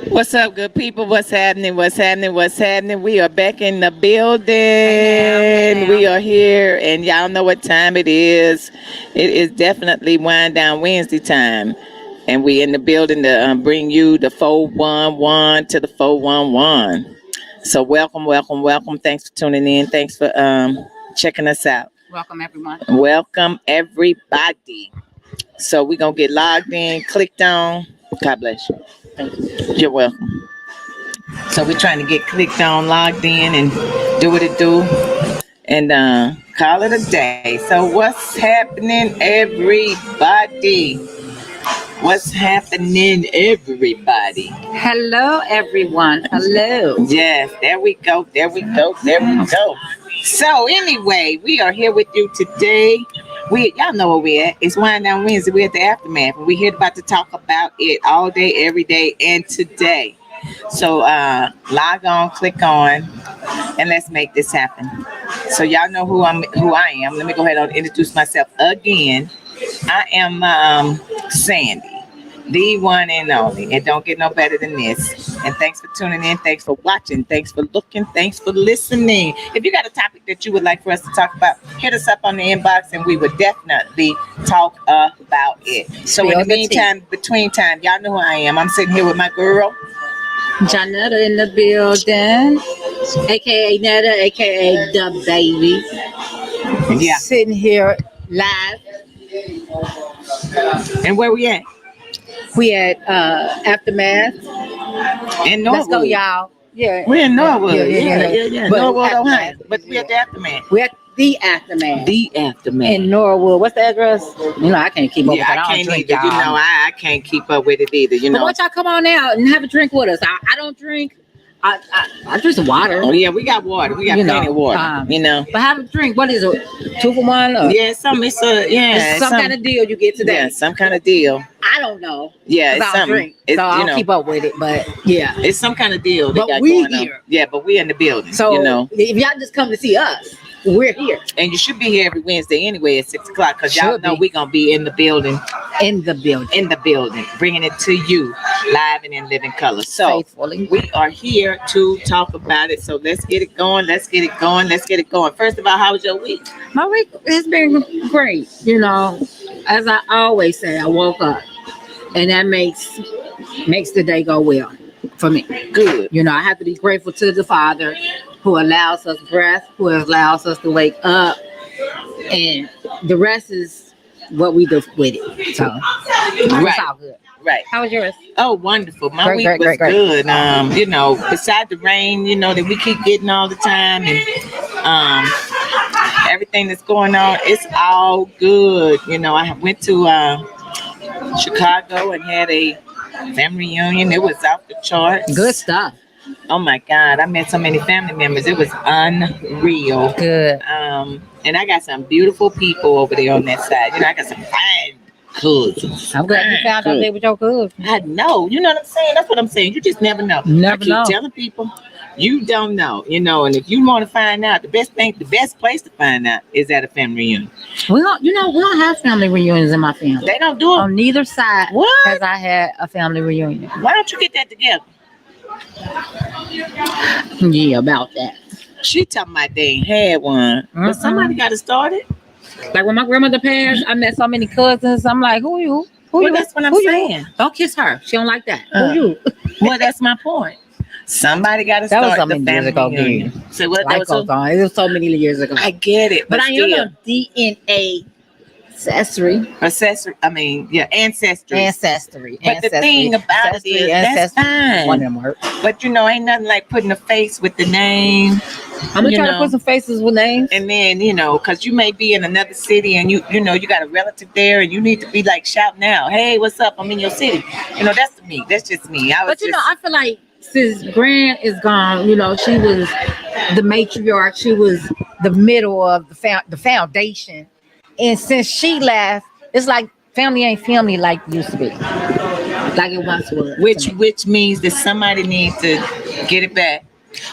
What's up, good people? What's happening? What's happening? What's happening? We are back in the Hey now, hey building. now. We are here, and y'all know what time it is. It is definitely Wind Down Wednesday time. And we in the building to bring you the 411 to the 411. So welcome, welcome, welcome. Thanks for tuning in. Thanks for checking us out. Welcome everyone. Welcome, everybody. So we're going to get logged in, clicked on. God bless you. Thank you. You're welcome. So we're trying to get clicked on, logged in, and do what it do, and call it a day. So what's happening, everybody? What's happening, everybody? Hello everyone. Hello. Yes, there we go, there we go, there we go. So anyway, we are here with you today. Y'all know where we at. It's Wind Down Wednesday. We're at the aftermath, and we're here about to talk about it all day, every day, and today. So log on, click on, and let's make this happen. So y'all know who I am. Let me go ahead and introduce myself again. I am Sandy, the one and only. It don't get no better than this. And thanks for tuning in. Thanks for watching. Thanks for looking. Thanks for listening. If you got a topic that you would like for us to talk about, hit us up on the inbox and we would definitely talk about it. So in the meantime, between time, y'all know who I am. I'm sitting here with my girl. Janetta in the building. AKA Netta, AKA the baby. Yeah. Sitting here live. And where we at? We at Aftermath. In Norwood. Let's go, y'all. Yeah. We're in Norwood. Yeah. But Norwood, Ohio. But we're at the Aftermath. We're at the Aftermath. The Aftermath. In Norwood. What's the address? You know, I can't keep up with I that. can't drink, either. y'all. You know, I can't keep up with it either. You But know. why y'all come on out and have a drink with us? I don't drink. I drink some water. Oh yeah, we got water. We got plenty of water. You know. But have a drink. What is it? 2 for 1? Or? Yeah, it's Some kind of deal you get today. Yeah, some kind of deal. I don't know. Yeah, it's I don't something. drink, so I don't keep up with it. But yeah, it's some kind of deal. They but got we going here. on. Yeah, but we in the building. So you know, if y'all just come to see us, we're here. And you should be here every Wednesday anyway at 6 o'clock because y'all Should know be. we're gonna be in the building. In the building, Bringing it to you live and in living color. So faithfully. we are here to talk about it. So let's get it going. Let's get it going. Let's get it going. First of all, how was your week? My week has been great. You know, as I always say, I woke up, and that makes the day go well for me. Good. You know, I have to be grateful to the Father who allows us breath, who allows us to wake up, and the rest is what we do with it. So it's all good. Right. How was yours? Oh, wonderful. My week was Great. good. You know, beside the rain, you know, that we keep getting all the time and everything that's going on, it's all good. You know, I went to Chicago and had a family reunion. It was off the charts. Good stuff. Oh my God, I met so many family members. It was unreal. Good. And I got some beautiful people over there on that side. You know, I got some fine cousins. I'm glad you found out they were your cousins. I know. You know what I'm saying? That's what I'm saying. You just never know. I keep telling people, you don't know. You know, and if you want to find out, the best place to find out is at a family reunion. We don't have family reunions in my family. They don't do it on neither side. What? As I had a family reunion. Why don't you get that together? Yeah, about that. She talking about they ain't had one, but somebody got to start it. Like when my grandmother passed, I met so many cousins. I'm like, who you? Well, that's what I'm saying. Don't kiss her. She don't like that. Who you? Well, that's my point. Somebody got to start was so the many family years ago. reunion. So what? That was it was so many years ago. I get it, but I am a DNA ancestry. Ancestry. But the thing about it is, that's fine. One of them work. But you know, ain't nothing like putting a face with the name. I'm gonna try to put some faces with names. And then, you know, because you may be in another city and you know, you got a relative there and you need to be like shouting out, hey, what's up? I'm in your city. You know, that's me. That's just me. But you know, I feel like since Grant is gone, you know, she was the matriarch. She was the middle of the foundation. And since she left, it's like family ain't family like it used to be. Like it once was. Which means that somebody needs to get it back.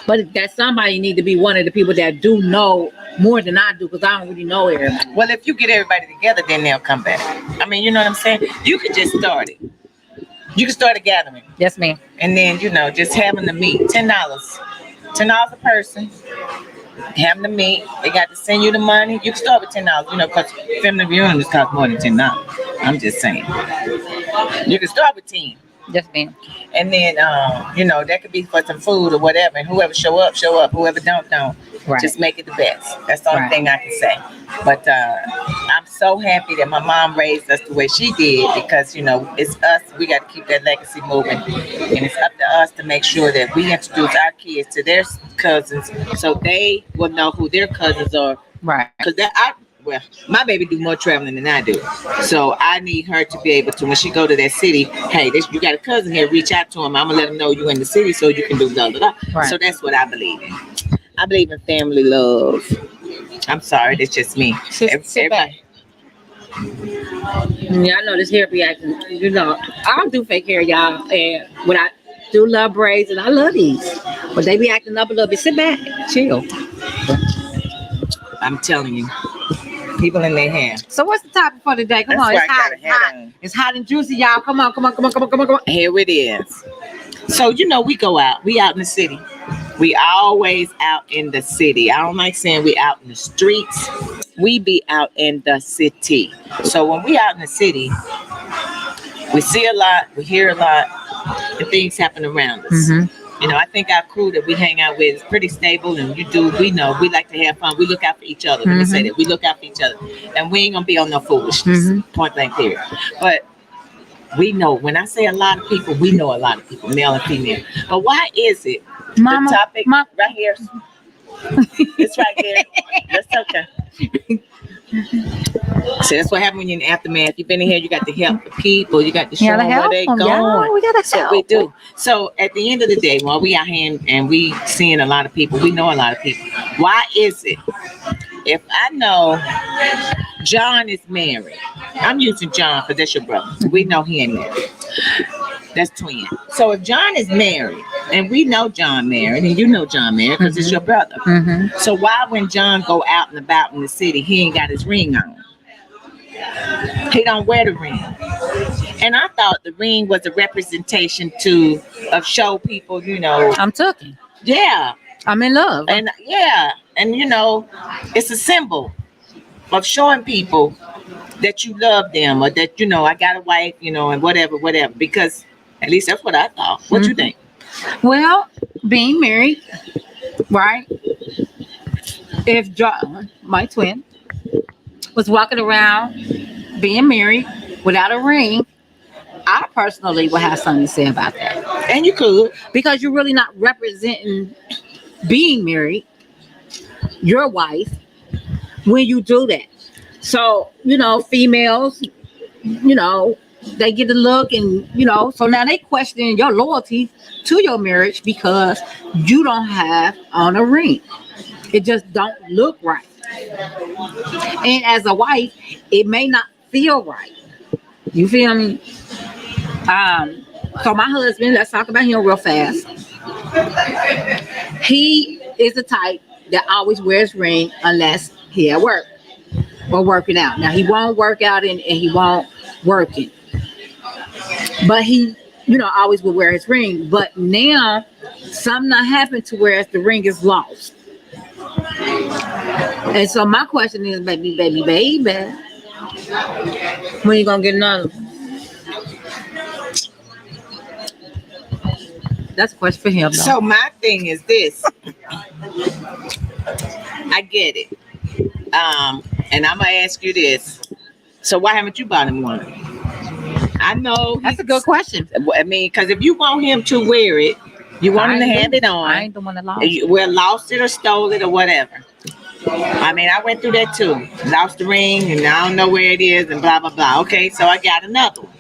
But that somebody need to be one of the people that do know more than I do, because I don't really know everybody. Well, if you get everybody together, then they'll come back. I mean, you know what I'm saying? You could just start it. You can start a gathering, Yes, ma'am. and then just having the meat, $10 a person. Having the meat, they got to send you the money. You can start with $10, because family reunions cost more than $10. I'm just saying. You can start with 10. Yes, ma'am. And then that could be for some food or whatever. And whoever show up. Whoever don't. Right. Just make it the best. That's the only Right. thing I can say. But I'm so happy that my mom raised us the way she did, because it's us. We got to keep that legacy moving, and it's up to us to make sure that we introduce our kids to their cousins, so they will know who their cousins are. Right. Because my baby do more traveling than I do, so I need her to be able to, when she go to that city, hey, you got a cousin here, reach out to him. I'm gonna let him know you in the city, so you can do blah blah blah. Right. So that's what I believe in. I believe in family love. I'm sorry, that's just me. Sit back. Yeah, I know this hair be acting. I don't do fake hair, y'all, and when I do love braids, and I love these, but they be acting up a little bit. Sit back, chill. I'm telling you, people in their hair. So what's the topic for today? Come on, That's it's why I hot. got a It's hat hot. on. It's hot and juicy, y'all. Come on. Here it is. So we go out. We out in the city. We always out in the city. I don't like saying we out in the streets. We be out in the city. So when we out in the city, we see a lot, we hear a lot, and things happen around us. Mm-hmm. I think our crew that we hang out with is pretty stable, and we know we like to have fun. We look out for each other. Let me say that. We look out for each other. And we ain't gonna be on no foolishness. Mhm. Point blank period. But we know, when I say a lot of people, we know a lot of people, male and female. But why is it Mama, the topic Mama. right here? It's right there. That's okay. So that's what happened when you're in aftermath. You've been in here, you got to help the people, you got to show them where they going. Yeah, we gotta That's what we help. do. So at the end of the day, while we out here and we seeing a lot of people, we know a lot of people. Why is it, if I know John is married, I'm using John because that's your brother. We know he ain't married. That's twin. So if John is married, and we know John married, and you know John married because it's your brother. Mm-hmm. So why, when John go out and about in the city, he ain't got his ring on? He don't wear the ring. And I thought the ring was a representation of show people, I'm talking. yeah, I'm in love. and yeah, and it's a symbol of showing people that you love them, or that I got a wife, and whatever, because at least that's what I thought. What you think? Well, being married, right? If John, my twin, was walking around being married without a ring, I personally would have something to say about that. And you could. Because you're really not representing being married, your wife, when you do that. So, females, they get a look, and so now they question your loyalty to your marriage because you don't have on a ring. It just don't look right. And as a wife, it may not feel right. You feel me? So my husband, let's talk about him real fast. He is the type that always wears ring unless he at work or working out. Now he won't work out and he won't working. But he, always will wear his ring. But now something happened to where the ring is lost. And so my question is, baby, when you gonna get another? That's a question for him, though. So my thing is this. I get it. And I'm gonna ask you this. So why haven't you bought him one? I know That's a good question. I mean, because if you want him to wear it, you want him to have it on. I ain't the one that lost. Well, lost it or stole it or whatever. I mean, I went through that too. Lost the ring and I don't know where it is and blah, blah, blah. Okay, so I got another one.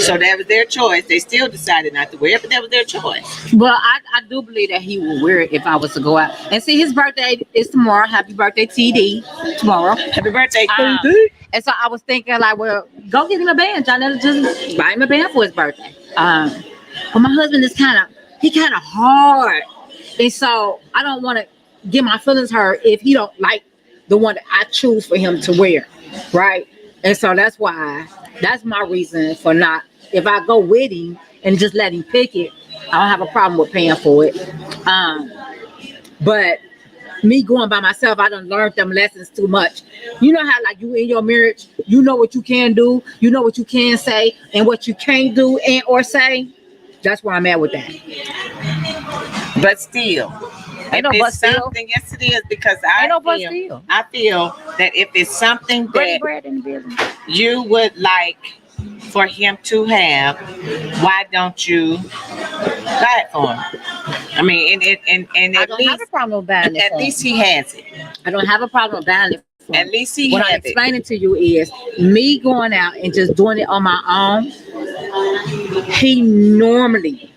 So that was their choice. They still decided not to wear it, but that was their choice. Well, I do believe that he will wear it if I was to go out. And see, his birthday is tomorrow. Happy birthday, TD. Tomorrow. Happy birthday, And so I was thinking, like, well, go get him a band. Jonetta, just buy him a band for his birthday. But my husband is kind of hard. And so I don't want to get my feelings hurt if he don't like the one that I choose for him to wear. Right? And so that's my reason for not if I go with him and just let him pick it, I don't have a problem with paying for it. But me going by myself, I done learned them lessons too much. You know how like you in your marriage, you know what you can do, you know what you can say, and what you can't do and or say. That's where I'm at with that. But still, Ain't no if but it's still. something, yes it is, because Ain't no but still. I feel that if it's something Bread, that bread in the building. you would like for him to have, why don't you buy it for him? I mean, and I at don't have least a problem with buying it. at for least him. he has it. I don't have a problem with buying it. For At him. least he What I'm has it. explaining to you is me going out and just doing it on my own. He normally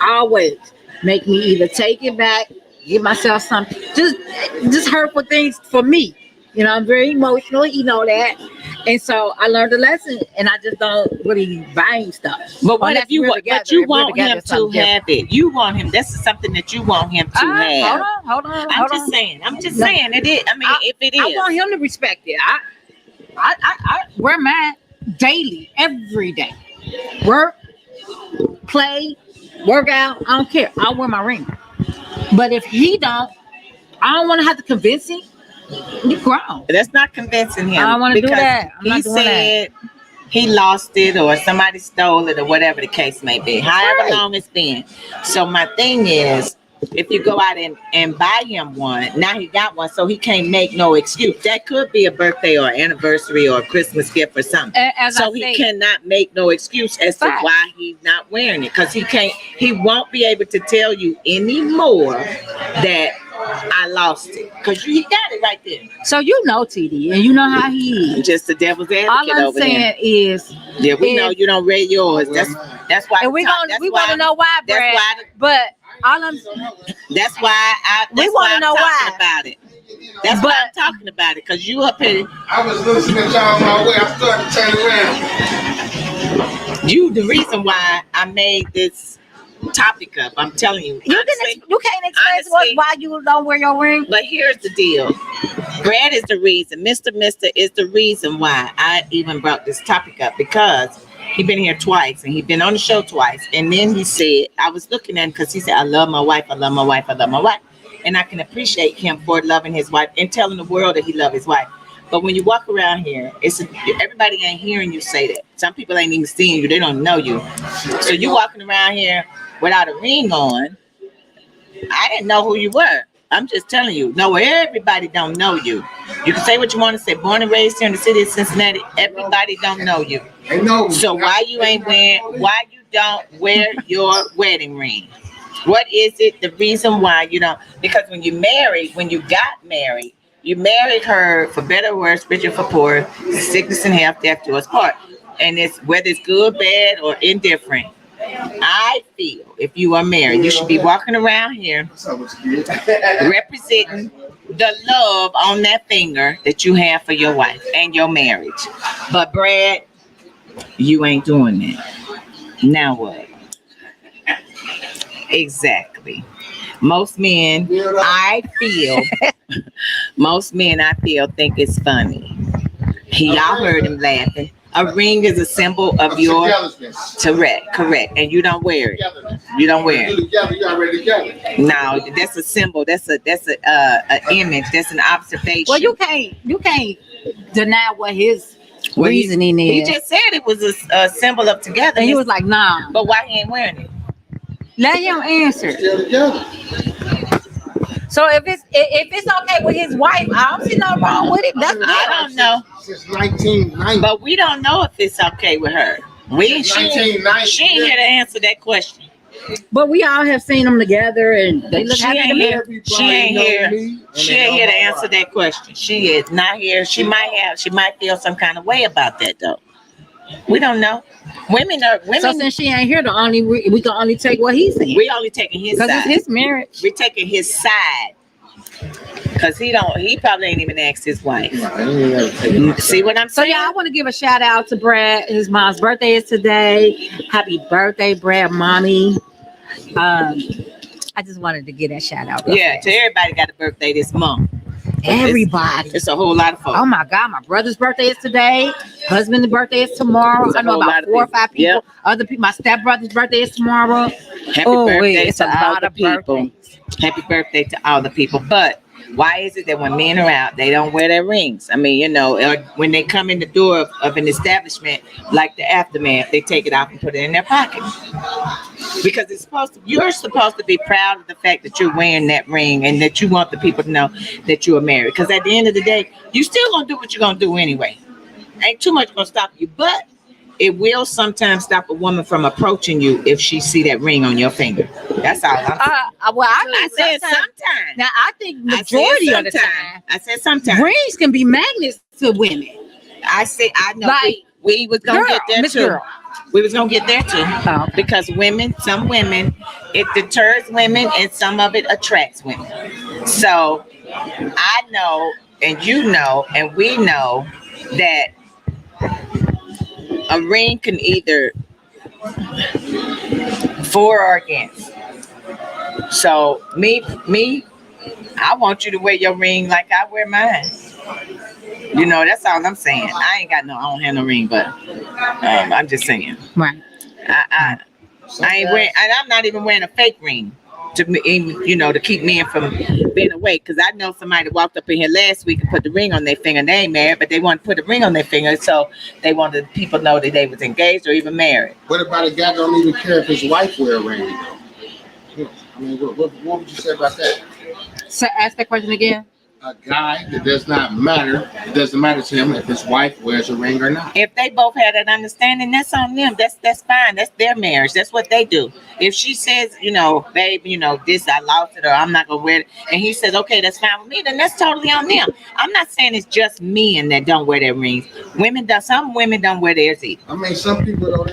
always make me either take it back, give myself something, just hurtful things for me. You know, I'm very emotional. You know that, and so I learned a lesson, and I just don't really buy him stuff. But what Unless if you we're want? together. But you If we're want together, him it's to something have it. You want him. That's something that you want him to have. Hold on. I'm just saying. I'm just saying it is. I mean, if it is, I want him to respect it. I wear mine daily, every day. Work, play, work out. I don't care. I'll wear my ring. But if he don't, I don't want to have to convince him. You grown. That's not convincing him. I don't wanna do because that. I'm he not doing that. said he lost it or somebody stole it or whatever the case may be. However Right. long it's been. So my thing is, if you go out and buy him one, now he got one, so he can't make no excuse. That could be a birthday or anniversary or a Christmas gift or something. As So I he say, cannot make no excuse as to Fact. why he's not wearing it, because he won't be able to tell you anymore that I lost it, because he got it right there. so you know TD, and you know how he I'm is. just the devil's All advocate I'm over here. saying is, Yeah, we if- know you don't rate yours. That's why and we want to know why, That's Brad. why. But all I'm That's why We wanna know why. about it. That's why I'm talking about it, because you up here. I was listening to y'all my way. I started to turn around. You the reason why I made this topic up. I'm telling you. you Honestly, can't explain to us honestly, why you don't wear your ring. but here's the deal. Brad is the reason. Mr. is the reason why I even brought this topic up, because he been here twice and he been on the show twice. And then he said, I was looking at him because he said, I love my wife, I love my wife, I love my wife. And I can appreciate him for loving his wife and telling the world that he loves his wife. But when you walk around here, everybody ain't hearing you say that. Some people ain't even seeing you. They don't know you. So you walking around here without a ring on. I didn't know who you were. I'm just telling you. No, everybody don't know you. You can say what you want to say. Born and raised here in the city of Cincinnati, everybody don't know you. They know. So why you don't wear your wedding ring? What is it? The reason why you don't? Because when you got married, you married her for better or worse, richer for poor, sickness and health, death do us part. And it's whether it's good, bad, or indifferent. I feel if you are married, you should be walking around here representing the love on that finger that you have for your wife and your marriage. But Brad, you ain't doing that. Now what? Exactly. Most men, I feel think it's funny. Y'all heard him laughing. A ring is a symbol of your correct, and you don't wear it. You don't wear it. You already together. No, that's a symbol. That's a image. That's an observation. Well, you can't deny what his reasoning He is. just said it was a symbol of togetherness. And he was like, nah. But why he ain't wearing it? Let him answer. Still together. So if it's okay with his wife, I don't see nothing wrong with it. That's I don't know, Since 1990. but we don't know if it's okay with her. She ain't here to answer that question. But we all have seen them together, and they look She happy ain't together. here. She ain't here. She ain't here to answer that question. She is not here. She might feel some kind of way about that though. We don't know. Women. So since she ain't here, we can only take what he's saying. We only taking his Because side. it's his marriage. We taking his side. Cause he probably ain't even asked his wife. See what I'm So saying? yeah, I want to give a shout out to Brad. His mom's birthday is today. Happy birthday, Brad, mommy. I just wanted to get that shout out. Yeah, to everybody got a birthday this month. Everybody. It's a whole lot of folks. Oh my God, my brother's birthday is today. Husband's birthday is tomorrow. It's a I know whole lot about of 4 or 5 people. Yep. Other people, my stepbrother's birthday is tomorrow. Happy birthday it's to a all lot the of people. birthdays. Happy birthday to all the people. But why is it that when men are out, they don't wear their rings? I mean, you know, or when they come in the door of an establishment like the Aftermath, they take it off and put it in their pocket. Because you're supposed to be proud of the fact that you're wearing that ring and that you want the people to know that you are married. Because at the end of the day, you still gonna do what you're gonna do anyway. Ain't too much gonna stop you, but it will sometimes stop a woman from approaching you if she see that ring on your finger. That's all I'm saying. Well, I said sometimes. Now, I think majority of the time, I said sometimes. rings can be magnets to women. I know Like, we was gonna get there Miss too. Girl. We was gonna get there too. Oh, okay. Because some women, it deters women and some of it attracts women. So I know and you know and we know that a ring can either for or against. So me, I want you to wear your ring like I wear mine. You know, that's all I'm saying. I don't have no ring, but I'm just saying. Right. I ain't wearing, and I'm not even wearing a fake ring to keep men from being away. Because I know somebody walked up in here last week and put the ring on their finger. They ain't married, but they want to put a ring on their finger, so they wanted people to know that they was engaged or even married. What about a guy that don't even care if his wife wear a ring? I mean, what would you say about that? So ask that question again. A guy that does not matter. It doesn't matter to him if his wife wears a ring or not. If they both had an understanding, that's on them. That's fine. That's their marriage. That's what they do. If she says, babe, this I lost it or I'm not gonna wear it, and he says, okay, that's fine with me, then that's totally on them. I'm not saying it's just men that don't wear their rings. Some women don't wear theirs either. I mean, some people though,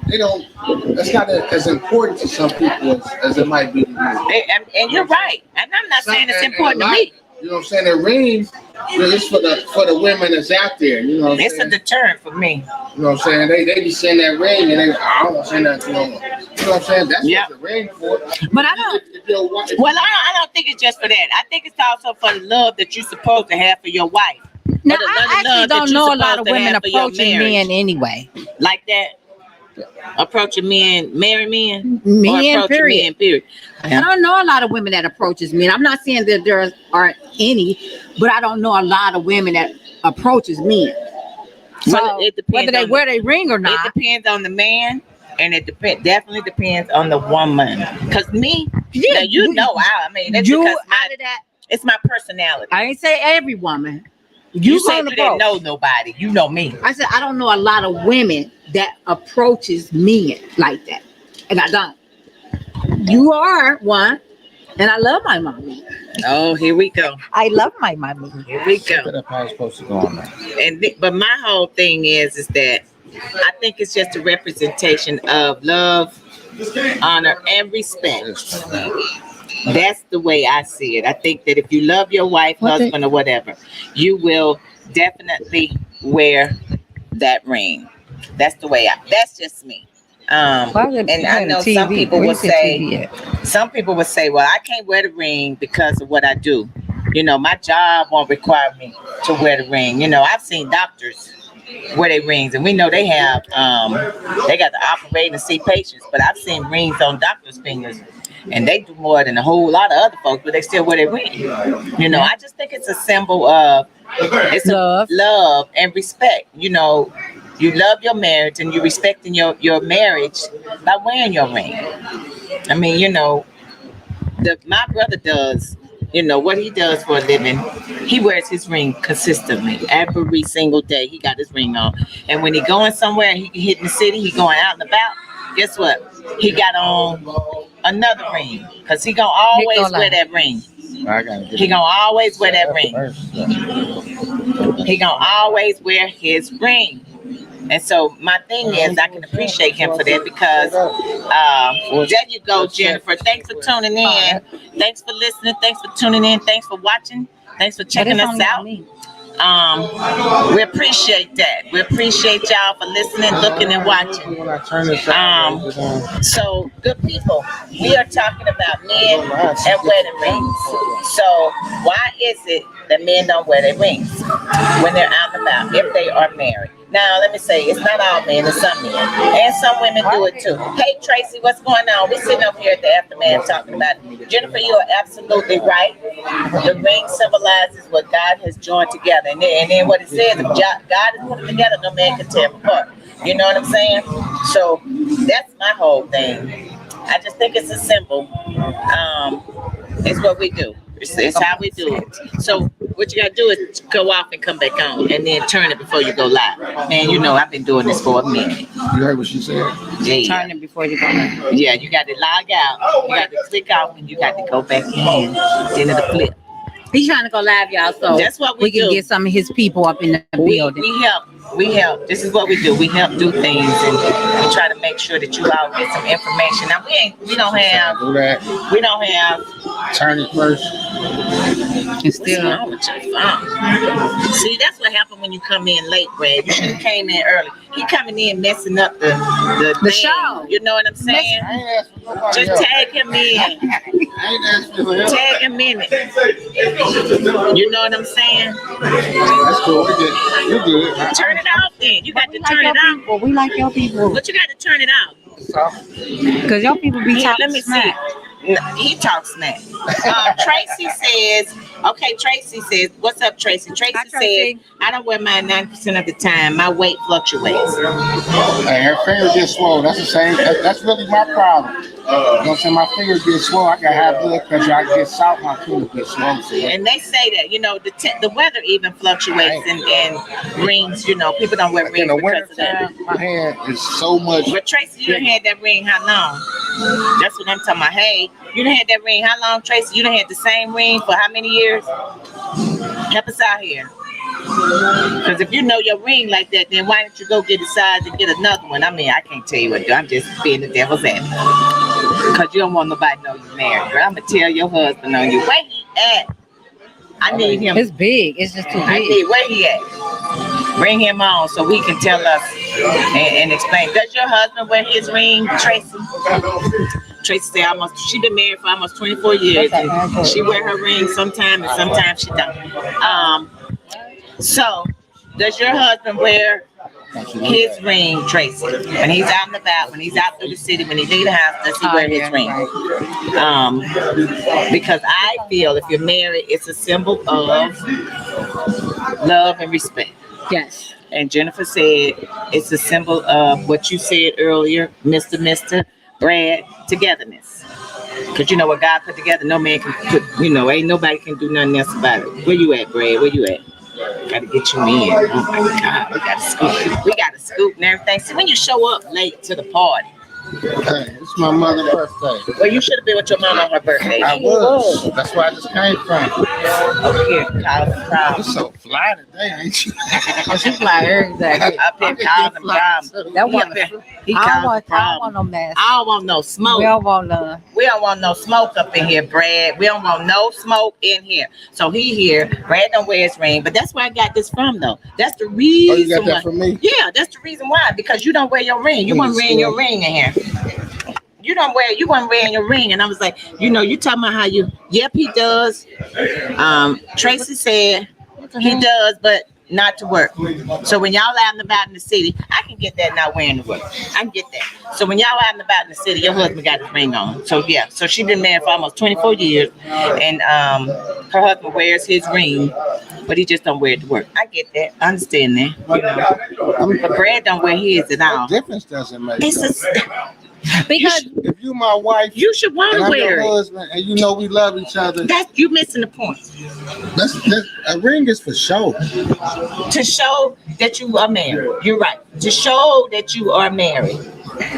they don't. That's not as important to some people as it might be to you. And you're right. And I'm not saying it's important to me. You know what I'm saying? The rings, it's for the women that's out there. You know what I'm it's saying? A deterrent for me. You know what I'm saying? They be saying that ring and I don't want to say nothing no more. You know what I'm saying? That's what the ring for. But I don't. I don't think it's just for that. I think it's also for the love that you're supposed to have for your wife. Now, I actually don't know a lot of women approaching men anyway. Like that? Approaching men, married men? Men, period. Yeah. I don't know a lot of women that approaches men. I'm not saying that there aren't any, but I don't know a lot of women that approaches men. So it depends whether they wear their ring or not. It depends on the man, and it definitely depends on the woman. Because me, that's it's my personality. I ain't say every woman. You said you didn't know nobody. You know me. I said I don't know a lot of women that approaches men like that, and I don't. You are one, and I love my mommy. Oh, here we go. I love my mommy. Here we go. That's how it's supposed to go on there. But my whole thing is that I think it's just a representation of love, honor, and respect. That's the way I see it. I think that if you love your wife, husband, or whatever, you will definitely wear that ring. That's the way that's just me. And I know some people would say, well, I can't wear the ring because of what I do. My job won't require me to wear the ring. I've seen doctors wear their rings, and we know they have, they got to operate and see patients, but I've seen rings on doctors' fingers. And they do more than a whole lot of other folks, but they still wear their ring. I just think it's a symbol of love and respect. You love your marriage and you're respecting your marriage by wearing your ring. I mean, my brother does, what he does for a living. He wears his ring consistently every single day. He got his ring on. And when he going somewhere, he hit the city, he going out and about, guess what? He got on another ring because he gonna always wear that ring. He gonna always wear that ring. He gonna always wear his ring. And so my thing is, I can appreciate him for that because there you go, Jennifer. Thanks for tuning in. Thanks for listening. Thanks for tuning in. Thanks for watching. Thanks for checking us out. We appreciate that. We appreciate y'all for listening, looking, and watching. When I turn this on, So, good people, we are talking about men and wedding rings. So, why is it that men don't wear their rings when they're out and about if they are married? Now, let me say, it's not all men, it's some men. And some women do it too. Hey, Tracy, what's going on? We're sitting over here at the Aftermath talking about it. Jennifer, you are absolutely right. The ring symbolizes what God has joined together. And then what it says, if God has put it together, no man can tear it apart. You know what I'm saying? So that's my whole thing. I just think it's a symbol. It's what we do. It's how we do it. So what you gotta do is go off and come back on, and then turn it before you go live. Man, you know I've been doing this for a minute. you heard what she said? Yeah, Turn it before you go live. yeah. You got to log out. You got to click off, and you got to go back in. Then it'll flip. He's trying to go live, y'all, so That's what we can do. get some of his people up in the building. We help. This is what we do. We help do things, and we try to make sure that you all get some information. Now we don't have Turn it first. It's What's still wrong with your phone? See, that's what happened when you come in late, Brad. You should have came in early. He coming in messing up the thing. show. You know what I'm saying? I ain't asked for nobody Just else. tag him in. I ain't asked for help. Tag him in it. You know what I'm saying? That's cool. We good. You good. Turn it off then. You got to turn it off. Well, we like your people. But you got to turn it off. Because your people be Yeah, talking let me smack. see. No, he talks smack. Tracy says, Tracy says, what's up, Tracy? Tracy Hi, says, Tracy. I don't wear mine 90% of the time. My weight fluctuates. Hey, her fingers get swole. That's the same. That's really my problem. You know what I'm saying? My fingers get swole. I got high blood pressure. I get salt. My fingers get swole. And they say that, the weather even fluctuates and rings, people don't wear In rings the because winter of that. time, my hand is so much. But Tracy, you done had that ring how long? That's what I'm talking about. Hey, you done had that ring how long, Tracy? You done had the same ring for how many years? Help us out here. Because if you know your ring like that, then why don't you go get a size and get another one? I mean, I can't tell you what to do. I'm just being the devil's advocate. Because you don't want nobody to know you're married. But I'm going to tell your husband on you. Where he at? I need him. It's big. It's just too I big. need, where he at? Bring him on so we can tell us and explain. Does your husband wear his ring, Tracy? Tracy said she been married for almost 24 years. And she wear her ring sometime and sometimes she don't. So, does your husband wear his ring, Tracy? When he's out and about, when he's out through the city, when he leave the house, does he wear his ring? Because I feel if you're married, it's a symbol of love and respect. Yes. And Jennifer said it's a symbol of what you said earlier, Mr. Brad, togetherness. Because what God put together, no man can put, ain't nobody can do nothing else about it. Where you at, Brad? Where you at? Gotta get you in. Oh my God, we got a scoop and everything. See, when you show up late to the party, Hey, it's my mother's birthday. well, you should have been with your mom on her birthday. I was. That's where I just came from. Up here, calling You're problems. so fly today, ain't you? She's like everything. Up here, calling them problems. That He one. up here, he I don't calling want problems. no mess. I don't want no smoke. We don't want none. We don't want no smoke up in here, Brad. We don't want no smoke in here. So he here. Brad don't wear his ring, but that's where I got this from, though. That's the reason. Oh, you got why. that from me? Yeah, that's the reason why. Because you don't wear your ring. You weren't wearing your ring in here. You weren't wearing your ring, and I was like, you talking about how you? Yep, he does. Tracy said he does, but not to work. So when y'all out and about in the city, I can get that not wearing to work. I can get that. So when y'all out and about in the city, your husband got his ring on. So yeah, so she been married for almost 24 years, and her husband wears his ring, but he just don't wear it to work. I get that. I understand that. But Brad don't wear his at all. The difference doesn't make It's sense. Because If you my wife You should want and to I'm wear your it. husband and we love each other, That's you missing the point. that's a ring is for show. To show that you are married. You're right. To show that you are married.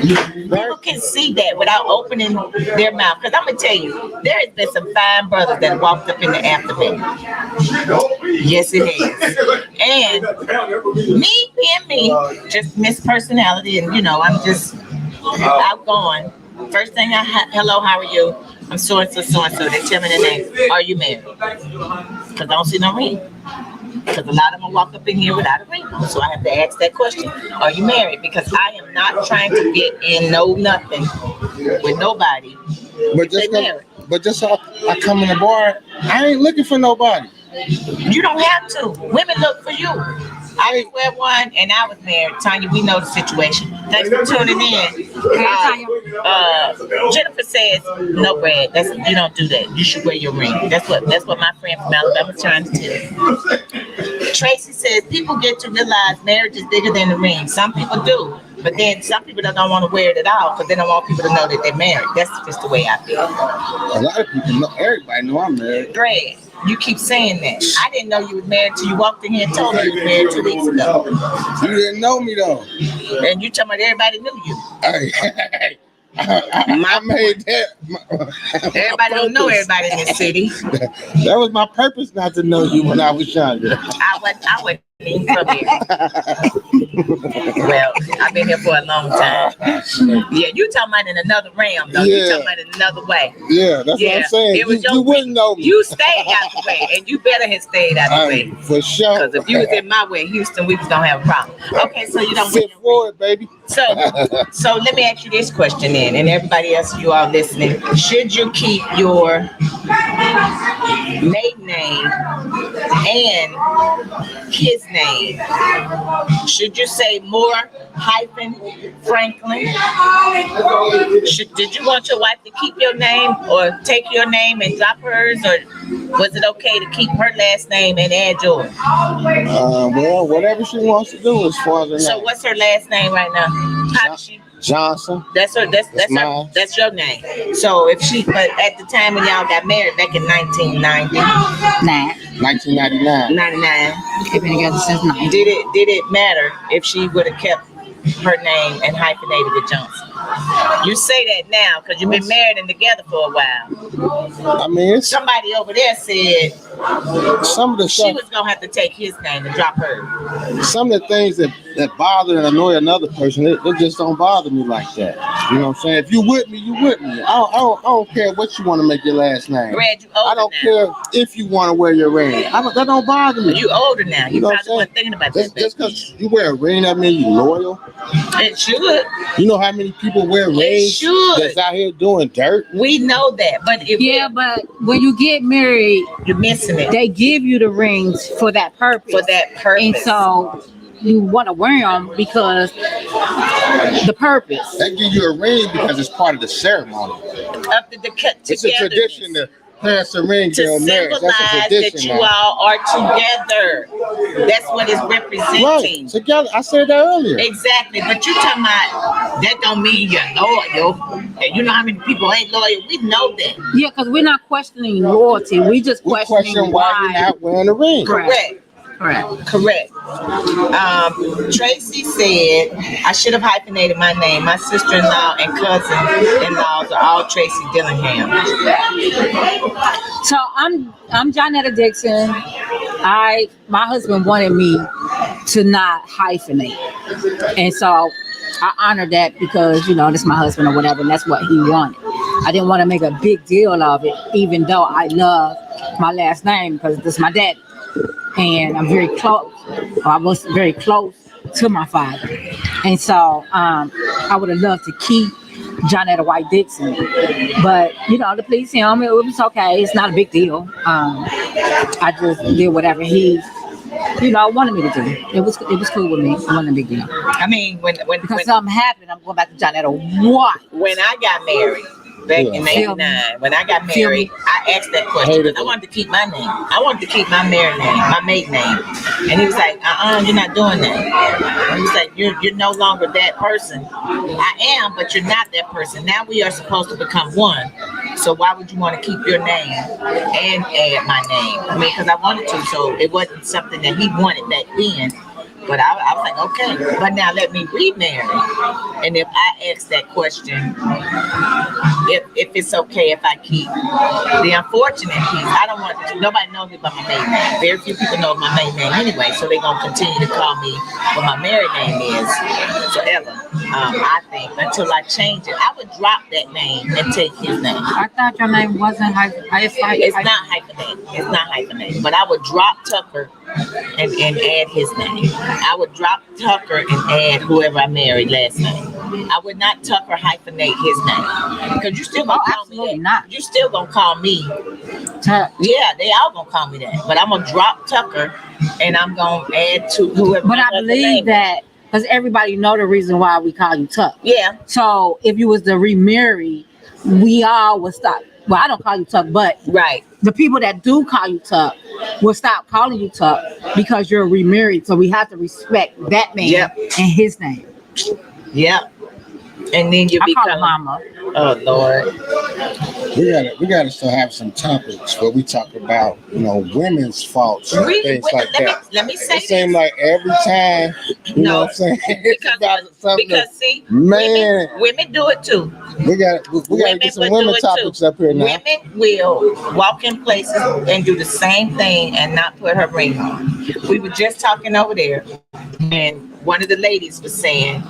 People can see that without opening their mouth. Because I'm gonna tell you, there has been some fine brothers that walked up in the aftermath. Yes, it has. And me, just Miss Personality, and I'm just outgoing. First thing hello, how are you? I'm so and so, so and so. They tell me the name. Are you married? Because I don't see no ring. because a lot of them walk up in here without a ring on. So I have to ask that question: are you married? Because I am not trying to get in nothing with nobody. But just so I come in the bar, I ain't looking for nobody. You don't have to. Women look for you. I was with one and I was married. Tanya, we know the situation. Thanks for tuning in. Jennifer says, no, Brad, you don't do that. You should wear your ring. That's what my friend from Alabama is trying to tell you. Tracy says, people get to realize marriage is bigger than the ring. Some people do. But then some people don't want to wear it at all because they don't want people to know that they're married. That's just the way I feel. A lot of people know, everybody know I'm married. Brad, you keep saying that. I didn't know you was married until you walked in here and told me you were married 2 weeks ago. You didn't know me though. And you talking about everybody knew you. Hey, I made that. Everybody don't know everybody in this city. That was my purpose not to know you when I was younger. I wasn't even from here. Well, I've been here for a long time. Yeah, you talking about in another realm, though. You talking about in another way. Yeah, that's what I'm saying. You wouldn't know me. You stayed out the way, and you better have stayed out the way. For sure. Because if you was in my way, Houston, we was gonna have a problem. Okay, so you don't sit forward, baby. So let me ask you this question then, and everybody else, you all listening: should you keep your maiden name and his name? Should you say Moore hyphen Franklin? Did you want your wife to keep your name or take your name and drop hers, or was it okay to keep her last name and add yours? Well, whatever she wants to do as far as her So name. what's her last name right now? How does she? Johnson. That's her. That's your name. So if she, but at the time when y'all got married back in 1999, 1999. 99, They've been together since 90. did it matter if she would have kept her name and hyphenated with Johnson? You say that now because you've been married and together for a while. I mean, Somebody over there said some of the she stuff, was gonna have to take his name and drop her. some of the things that bother and annoy another person, it just don't bother me like that. You know what I'm saying? If you with me, you with me. I don't care what you want to make your last name. Brad, you older I don't now. care if you want to wear your ring. That don't bother me. You older now. You know what probably I'm weren't thinking about Just this. because you wear a ring, that means you loyal. It should. You know how many people wear rings should. that's out here doing dirt? We know that, but if But when you get married, you're missing it they give you the rings for that purpose. for that purpose. And so you want to wear them because the purpose. They give you a ring because it's part of the ceremony. Of the It's a tradition to pass a ring to during marriage. symbolize That's a that tradition. you now. all are together. That's what it's representing. Right, together. I said that earlier. Exactly, but you talking about that don't mean you're loyal. And you know how many people ain't loyal? We know that. Yeah, because we're not questioning loyalty. We just We questioning question why you're not wearing a ring. Correct. Correct. Tracy said I should have hyphenated my name. My sister-in-law and cousin-in-laws are all Tracy Dillingham. So I'm Johnetta Dixon. My husband wanted me to not hyphenate, and so I honored that because this is my husband or whatever, and that's what he wanted. I didn't want to make a big deal of it, even though I love my last name because this is my daddy, and I'm very close. I was very close to my father, and so I would have loved to keep Johnetta White Dixon, but to please him, it was okay. It's not a big deal. I just did whatever he wanted me to do. It was cool with me. It wasn't a big deal. I mean, when Something happened, I'm going back to Johnetta White. when I got married back in '89, when I got married, I asked that question because I wanted to keep my name. I wanted to keep my married name, my maiden name. And he was like, you're not doing that. He was like, you're no longer that person. I am, but you're not that person. Now we are supposed to become one. So why would you want to keep your name and add my name? I mean, because I wanted to. So it wasn't something that he wanted back then. But I was like, okay. But now let me remarry. And if I ask that question, if it's okay if I keep the unfortunate piece, I don't want nobody knows me by my maiden name. Very few people know my maiden name anyway, so they're gonna continue to call me what my married name is forever. I think until I change it, I would drop that name and take his name. I thought your name wasn't It's not hyphenated. It's not hyphenated. But I would drop Tucker and add his name. I would drop Tucker and add whoever I married last name. I would not Tucker hyphenate his name because you still gonna call me absolutely that. not. You still gonna call me. Tuck. Yeah, they all gonna call me that. But I'm gonna drop Tucker and I'm gonna add to whoever. But my I husband believe name is. that because everybody know the reason why we call you Tuck. Yeah, So if you was to remarry, we all would stop. Well, I don't call you Tuck, but right. the people that do call you Tuck will stop calling you Tuck because you're remarried. So we have to respect that man Yep. and his name. Yeah. And then you I call her become. Mama. Oh Lord. We gotta still have some topics where we talk about, women's faults and things like that. Let me say It seems like every time, you know what I'm saying? It's about something. because see, Man. women do it too. We gotta get some would women do it topics too. up here now. Women will walk in places and do the same thing and not put her ring on. We were just talking over there, and one of the ladies was saying,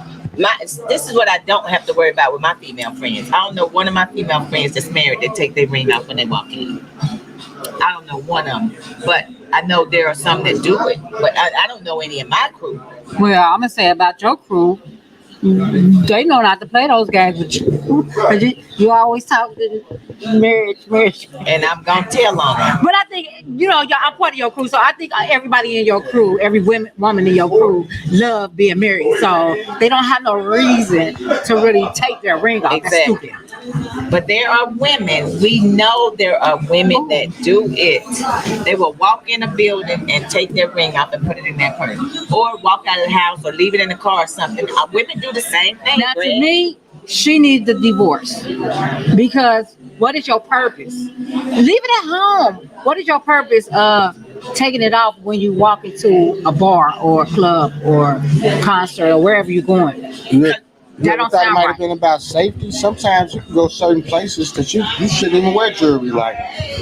this is what I don't have to worry about with my female friends. I don't know one of my female friends that's married that take their ring off when they walk in. I don't know one of them, but I know there are some that do it. But I don't know any in my crew. Well, I'm gonna say about your crew, they know not to play those games with you. 'Cause you always talk to marriage. And I'm gonna tell on them. But I think I'm part of your crew, so I think everybody in your crew, every woman in your crew, love being married. So they don't have no reason to really take their ring off. That's Exactly. stupid. But there are women, we know there are women that do it. They will walk in a building and take their ring off and put it in their purse. Or walk out of the house or leave it in the car or something. Women do the same thing. Now, to Greg. me, she needs the divorce because what is your purpose? Leave it at home. What is your purpose of taking it off when you walk into a bar or a club or concert or wherever you're going? You That ever don't thought it sound might right. have been about safety? Sometimes you can go certain places that you shouldn't even wear jewelry. Like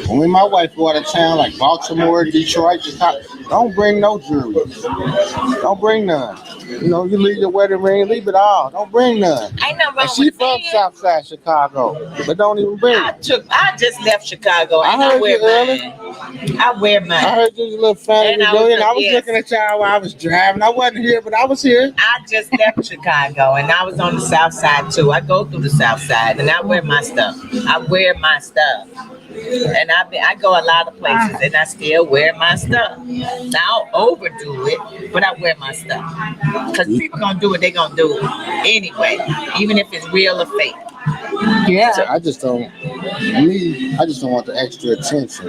when my wife go out of town, like Baltimore, Detroit, Chicago, don't bring no jewelry. Don't bring none. You leave your wedding ring, leave it all. Don't bring none. Ain't no wrong And she with from that. Southside Chicago, but don't even bring I it. just left Chicago. I And heard wear you early. mine. I wear mine. I heard you was a little family And I was reunion. I like, was yes. looking at y'all while I was driving. I wasn't here, but I was here. I just left Chicago and I was on the south side too. I go through the south side and I wear my stuff. I wear my stuff. And I go a lot of places and I still wear my stuff. Now I'll overdo it, but I wear my stuff. Because people gonna do what they gonna do anyway, even if it's real or fake. Yeah. I just don't want the extra attention.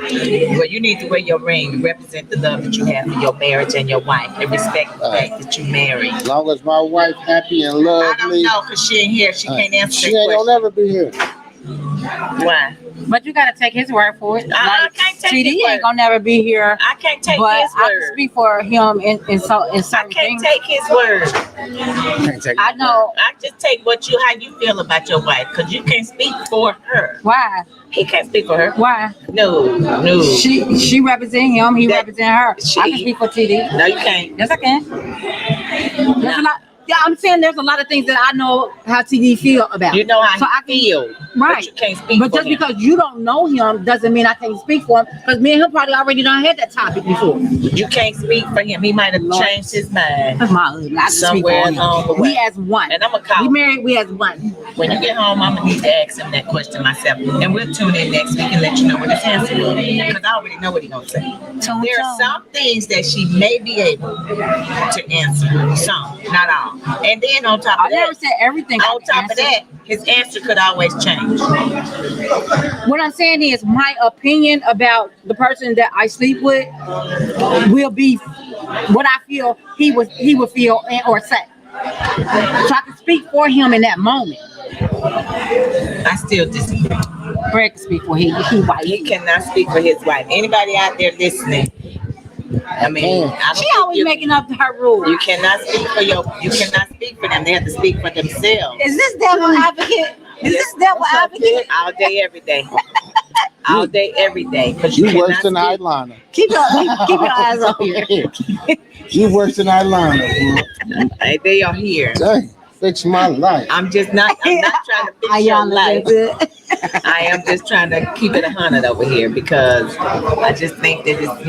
Well, you need to wear your ring to represent the love that you have for your marriage and your wife and respect the fact that you married. As long as my wife happy and I love don't me, know because she ain't here. She can't answer she that ain't question. gonna never be here. Why? But you gotta take his word for it. I can't take his TD word. ain't gonna never be here. I can't take But his I can word. speak for him in I certain can't things. take his word. Can't take I know I just take how you feel about your wife because you can't speak for her. why. He can't speak for her. Why? No. She represent him. He That- represent her. she- I can speak for TD. No, you can't. Yes, I can. There's a lot. Yeah, I'm saying there's a lot of things that I know how TD feel about. You know how So I he can- feel, Right. but you can't speak But for just him. because you don't know him doesn't mean I can't speak for him. Because me and him probably already done had that topic before. You can't speak for him. He might have Lord. changed his mind. That's my I can speak Somewhere for him. along the way. We as one. And I'm going to call We him. married. We as one. When you get home, I'm going to need to ask him that question myself. And we'll tune in next week and let you know what his answer is. Because I already know what he's going to say. There are some things that she may be able to answer. Some, not all. And then on top I of never that, said everything. I on can top of answer. that, his answer could always change. What I'm saying is my opinion about the person that I sleep with will be what I feel he would feel or say. So I can speak for him in that moment. I still disagree. Greg can speak for he white. He cannot speak for his wife. Anybody out there listening? I mean, I don't She think always making up her rules. you cannot speak for you cannot speak for them. They have to speak for themselves. Is this devil advocate? Is this devil advocate? All day, every day. All day, every day. Because You worse than eyeliner. Keep your eyes up here. You worse than eyeliner, bro. Hey, they are here. Dang, fix my life. I'm not trying to fix your Ayana, life. good. I am just trying to keep it 100 over here because I just think that it's,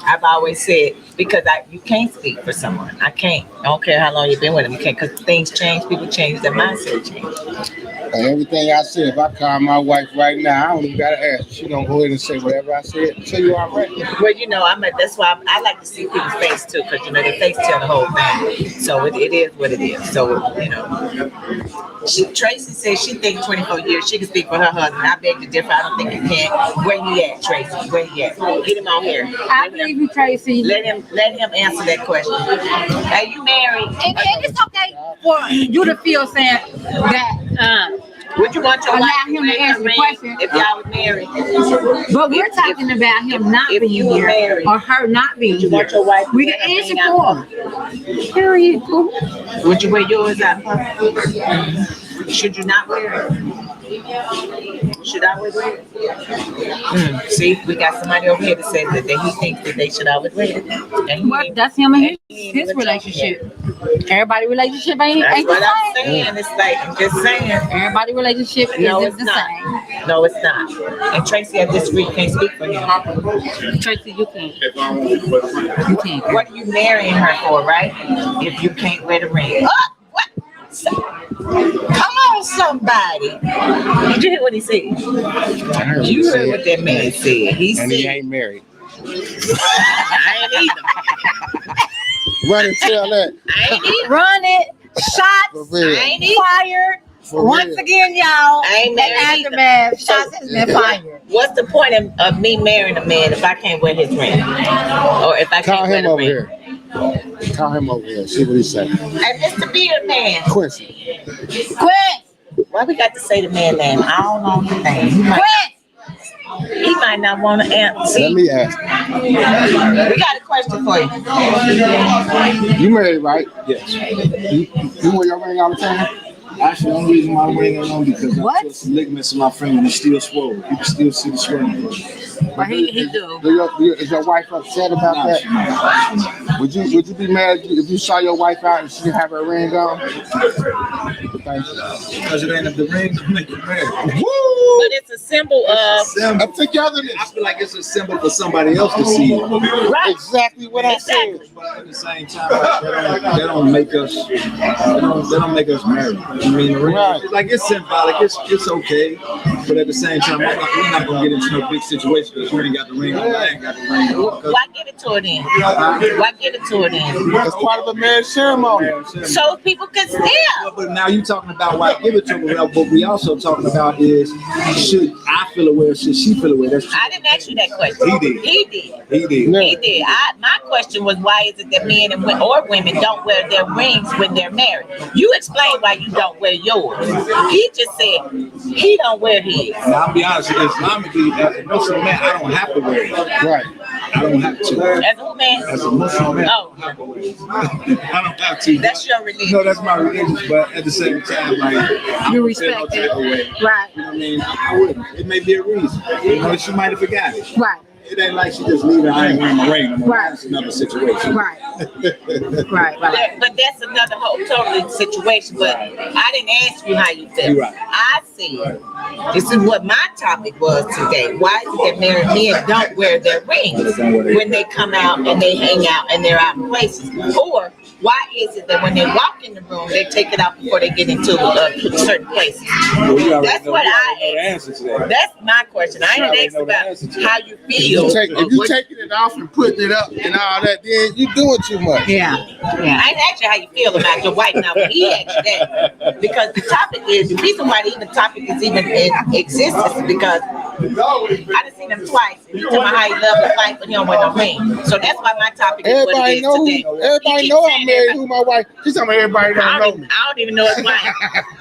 I've always said, because you can't speak for someone. I can't. I don't care how long you've been with them. You can't, because things change, people change, their mindset change. And everything I said, if I call my wife right now, I don't even gotta ask. She gonna go ahead and say whatever I said until you already. Well, that's why I like to see people's face too, because their face tell the whole thing. So it is what it is. So Tracy says she thinks 24 years she can speak for her husband. I beg to differ. I don't think you can. Where you at, Tracy? Where you at? Get him on here. I believe you, Tracy. Let him answer that question. Are you married? And it's okay for you to feel saying that. Would you want your Allow wife him to wear answer a the ring question. if y'all was married? But we're talking about him not if being you were here married, or her not being would you here. want your wife? We can answer for him. Period. Would you wear yours out? Should you not wear it? Should I always wear it? See, we got somebody over here that says that he thinks that they should always wear it. And Well, that's him and his relationship. Everybody's relationship ain't that's the what I'm same. saying. It's like, I'm just saying. Everybody's relationship No, isn't it's the not. same. No, it's not. And Tracy, I disagree. You can't speak for him. Tracy, you can't. You can't. What are you marrying her for, right? If you can't wear the ring. Oh, what? Come on, somebody. Did you hear what he said? I heard what You he heard said. what that man said. He And said, he ain't married. I ain't either. Run and tell that. I ain't either. Run it. For Shots real. I ain't either. fired. For Once real. again, y'all. I ain't That married either. aftermath. Shots has been fired. What's the point of me marrying a man if I can't wear his ring? Or if I Call can't wear him the over ring? here. Call him over here. See what he say. Hey, Mr. Beard Man. Quincy. Quit. Why we got to say the man name? I don't know his name. He might not want to answer. Let me ask. We got a question for you. You married, right? Yes. You wear your ring all the time? Actually, the only reason why I'm ring ain't on because I What? took some ligaments in my finger and it's still swollen. You can still see the swelling. But he do. Is your wife upset about Nah, that? she not. Would you be mad if you saw your wife out and she didn't have her ring on? Thank you. Because it ain't the ring to make it married. Woo! But it's a symbol of Symbol. Of togetherness. I feel like it's a symbol for somebody else to see it. right. Exactly what I said. But at the same time, like, that don't make us. That don't make us married. I mean, the ring, Right. like it's symbolic. It's okay. But at the same time, we're not gonna get into no big situation because you ain't got the ring on. I ain't got the ring on. 'Cause- Why give it to her then? Why give it to her then? It's part of a marriage ceremony. So people can still. But now you talking about why give it to her. What we also talking about is should I feel away or should she feel away? That's I didn't ask you that question. He did. He did. he did. Yeah. He did. My question was, why is it that men or women don't wear their rings when they're married? You explain why you don't wear yours. He just said he don't wear his. Now I'll be honest, Islamically, as a Muslim man, I don't have to wear it. Right. I don't have to. As who, man? As a Muslim man, Oh, I don't have to. that's your religion. No, that's my religion, but at the same time, like I You wouldn't say no respect it. type of way. Right. You know what I mean? I wouldn't. It may be a reason. You know, she might have forgot it. Right. It ain't like she just leaving. I ain't wearing my ring. I'm Right. That's another situation. Right. Right. But that's another whole totally situation. But I didn't ask you how you feel. You're right. I said, this is what my topic was today. Why is it that married men don't wear their rings when they come out and they hang out and they're out in places? Or why is it that when they walk in the room, they take it out before they get into certain places? Well, you already That's know, what you I already know the answer to that. That's my question. I already ain't asked know the about answer to how you If feel. you taking it off and putting it up and all that, then you doing too much. Yeah. Yeah. I ain't asked you how you feel about your wife now, but he asked you that. Because the topic is, the reason why the even topic is even in existence is because I done seen him twice. And he told me how he loves his wife, but he don't wear no ring. So that's why my topic is what Everybody it is know. today. Everybody He know keeps I'm saying married. everybody- Who my wife? She's talking about everybody don't know me. I don't even know his wife.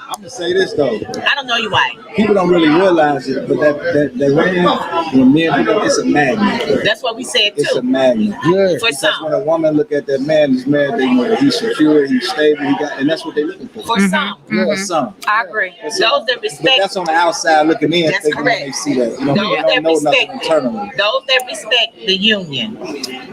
I'm gonna say this though. I don't know your wife. People don't really realize it, but that ring, when men do that, it's a magnet. That's what we said It's a too. magnet. Yeah. For Because some. when a woman look at that man, he's married, they know that he's secure, he's stable, and that's what they're looking for. For some. For some. I agree. For some. Those that But respect that's on the outside looking in, That's thinking correct. that they see that. You know, Those they that don't know nothing respect internally. those that respect the union,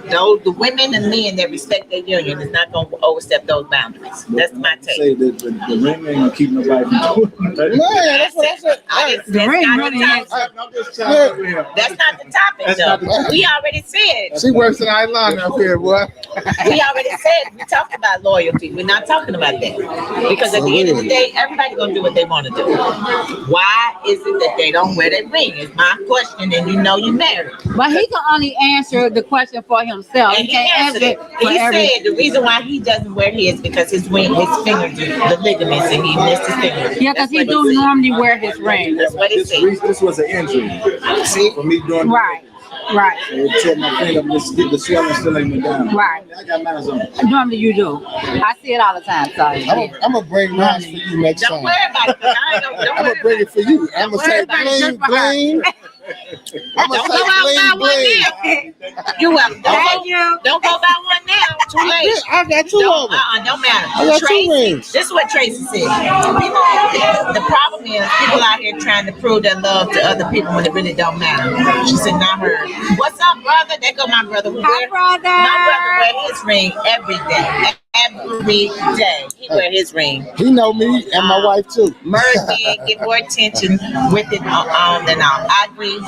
those the women and men that respect their union is not going to overstep those boundaries. That's my take. Say that the ring ain't gonna keep no nobody from doing Man, that's what I said. The ring really is. I'm just trying to help. That's not the topic, That's though. not the topic. We already said. She works in eyeliner up here, boy. We already said. We talked about loyalty. We're not talking about that because at the end of the day, everybody gonna do what they want to do. Why is it that they don't wear their ring? Is my question, and you know you married. But he can only answer the question for himself. And He he can't answered answer it. it for He every. said the reason why he doesn't wear his because his fingers, the ligaments, and he missed his fingers. Yeah, because That's he what do said. normally wear his ring. That's what it said. This was an injury See? for me doing Right, right, it took my finger, the swelling still ain't went down. right. I got mine on. Normally you do. I see it all the time. Sorry. I'm gonna bring mine for you next Don't time. worry about it. 'Cause I ain't gonna, don't I'm worry gonna bring about it for you. I'm gonna say Everybody bling, just for her. bling. I'm Don't gonna go out say by bling, one bling. now. You welcome. Thank you. Don't go by one now. Too late. I got two of them. Don't matter. I got two Tracy, rings. this is what Tracy said. The problem is people out here trying to prove their love to other people when it really don't matter. She said, not her. What's up, brother? There go my brother. Hi, brother. My brother wear his ring every day. Every day. He wear his ring. He know me and my wife too. Merge did get more attention with it than I agree.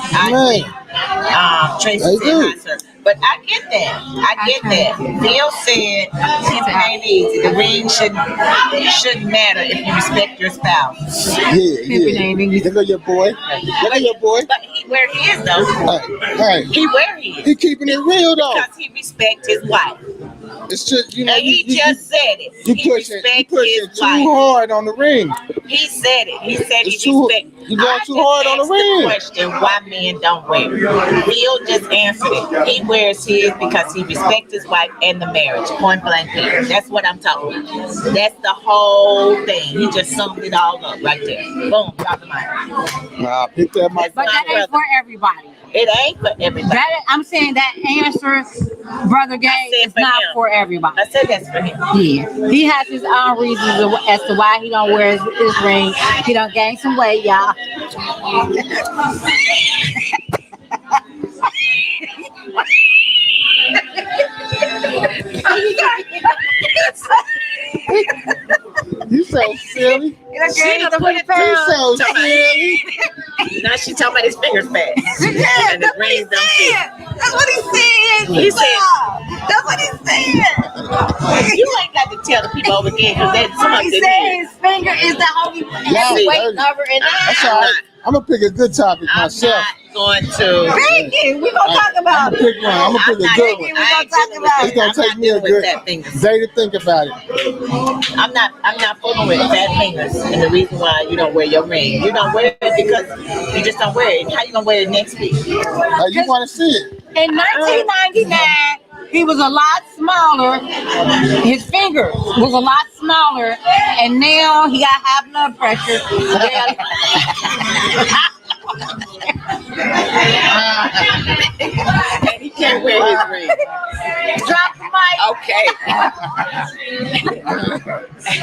Tracy They said do. hi, sir. But I get that. I get that. Bill said it ain't easy. The ring shouldn't matter if you respect your spouse. Yeah. Look at your boy. Look at your boy. But he wear his though. Hey, He wear his he keeping it real though. because he respect his wife. It's just And he just said it. you He pushing respect too his wife. hard on the ring. He said it. He said It's he too- respect. you going I too just hard on the asked ring. Question: why men don't wear? Bill just answered it. He wears his because he respects his wife and the marriage. Point blank. Period. That's what I'm talking about. That's the whole thing. He just summed it all up right there. Boom. Drop the mic. Nah, pick that mic. But that ain't for everybody. It ain't for everybody. That I'm saying that answer, Brother Gay, said is for not him. for everybody. I said that's for him. Yeah, he has his own reasons as to why he don't wear his ring. He don't gain some weight, y'all. You so silly. She done put it You so Talking about- silly. Now she talking about his fingers fast. And the rings don't fit. That's what he said. He said, That's what he said. you ain't got to tell the people over again because that's some of He the said his finger is the only Yeah, weight cover in That's there. all right. I'm gonna pick a good topic I'm myself. not going to. Thank you. We're gonna talk I'm about gonna it. pick one. I'm gonna pick a good one. We're gonna talk about It's gonna take me a good day to think about it. I'm not fooling with fat fingers, and the reason why you don't wear your ring, you don't wear it because you just don't wear it. How you gonna wear it next week? You want to see it? In 1999, he was a lot smaller. His finger was a lot smaller, and now he got high blood pressure. And he can't wear his ring. Drop the mic. Okay.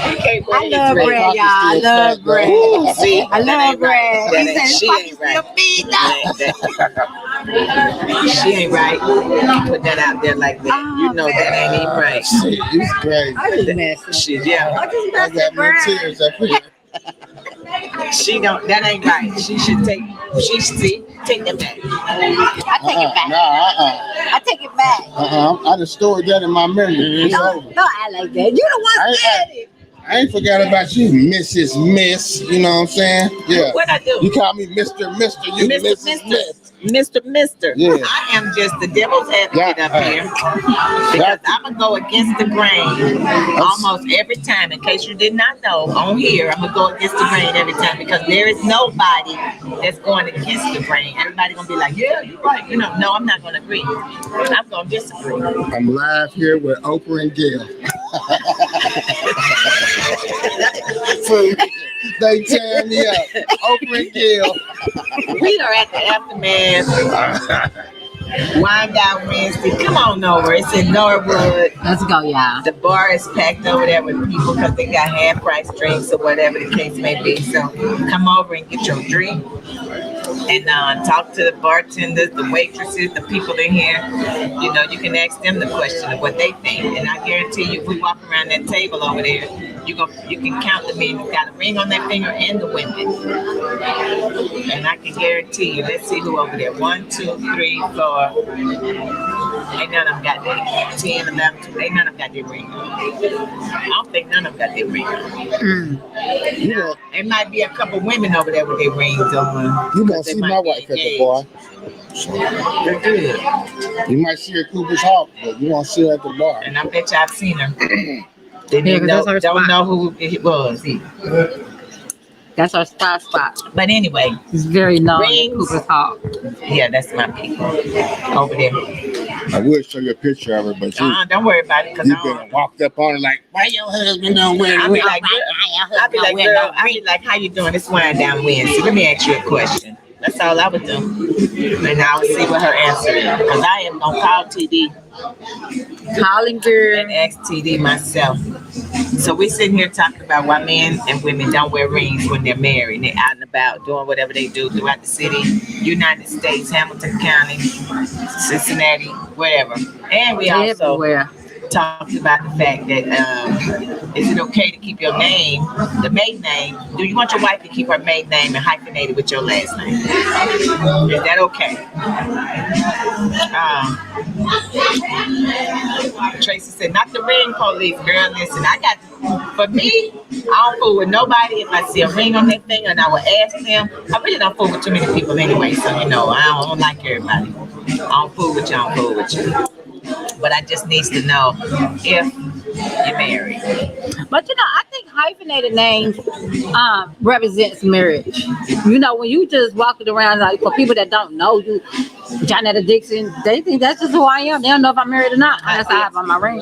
He can't wear I his love ring. bread, y'all. I love bread. Ooh, see, I that love ain't right. bread. That He ain't- said, she "Fuck, ain't right. still feed She ain't right. Put that out there like that. You know that ain't even right. Shit, it's crazy. I just messing. She, yeah. I just I got messing, more bread. tears up here. She don't. That ain't right. She should take. She see. Take that back. I take it back. Nah, I take it back. I just stored that in my memory. It's over. Don't act like that. You the one said it. I ain't forgot about you, Mrs. Miss. You know what I'm saying? Yeah. What I do? You call me Mr. You Mrs. Miss. Mister. Yeah. I am just the devil's advocate Yeah. up here because I'm gonna go against the grain almost every time. In case you did not know, on here I'm gonna go against the grain every time because there is nobody that's going against the grain. Everybody gonna be like, yeah, you're right. You know, no, I'm not gonna agree. I'm gonna disagree. I'm live here with Oprah and Gail. So they tear me up. Oprah and Gail. We are at the aftermath. Wind Down Wednesday. Come on over. It's in Norwood. Let's go, y'all. The bar is packed over there with people because they got half price drinks or whatever the case may be. So come over and get your drink and talk to the bartenders, the waitresses, the people in here. You know, you can ask them the question of what they think. And I guarantee you, if we walk around that table over there, You can count the men who got a ring on their finger and the women. And I can guarantee you, let's see who over there. 1, 2, 3, 4. Ain't none of them got that. 10, 11, 12. Ain't none of them got their ring on. I don't think none of them got their ring on. You know, There might be a couple women over there with their rings on. you won't see my wife at the bar. They're good. You might see her at Cooper's Hawk, but you won't see her at the bar. And I bet you I've seen her. They Yeah, 'cause didn't know, that's her don't spot. know who it was either. That's our spot. But anyway, It's very known. Rings. Cooper's Hawk. yeah, that's my people over there. I would show you a picture of her, but Don't worry about it, cause you been walked up on her like, why your husband don't wear I'll the be ring? like, girl, I'll be like, how you doing? It's Wine Down Wednesday. Let me ask you a question. That's all I would do. And I would see what her answer is. Because I am going to call TD Calling girl. and ask TD myself. So we're sitting here talking about why men and women don't wear rings when they're married. They're out and about doing whatever they do throughout the city, United States, Hamilton County, Cincinnati, wherever. And we also Everywhere. talked about the fact that is it okay to keep your name, the maiden name? Do you want your wife to keep her maiden name and hyphenate it with your last name? Is that okay? Tracy said, not the ring police, girl. Listen, for me, I don't fool with nobody. If I see a ring on their finger and I will ask them, I really don't fool with too many people anyway. So, I don't like everybody. I don't fool with you, I don't fool with you. But I just needs to know if you're married. But I think hyphenated names represents marriage. When you just walking around, like for people that don't know you, Johnetta Dixon, they think that's just who I am. They don't know if I'm married or not unless I have on my ring.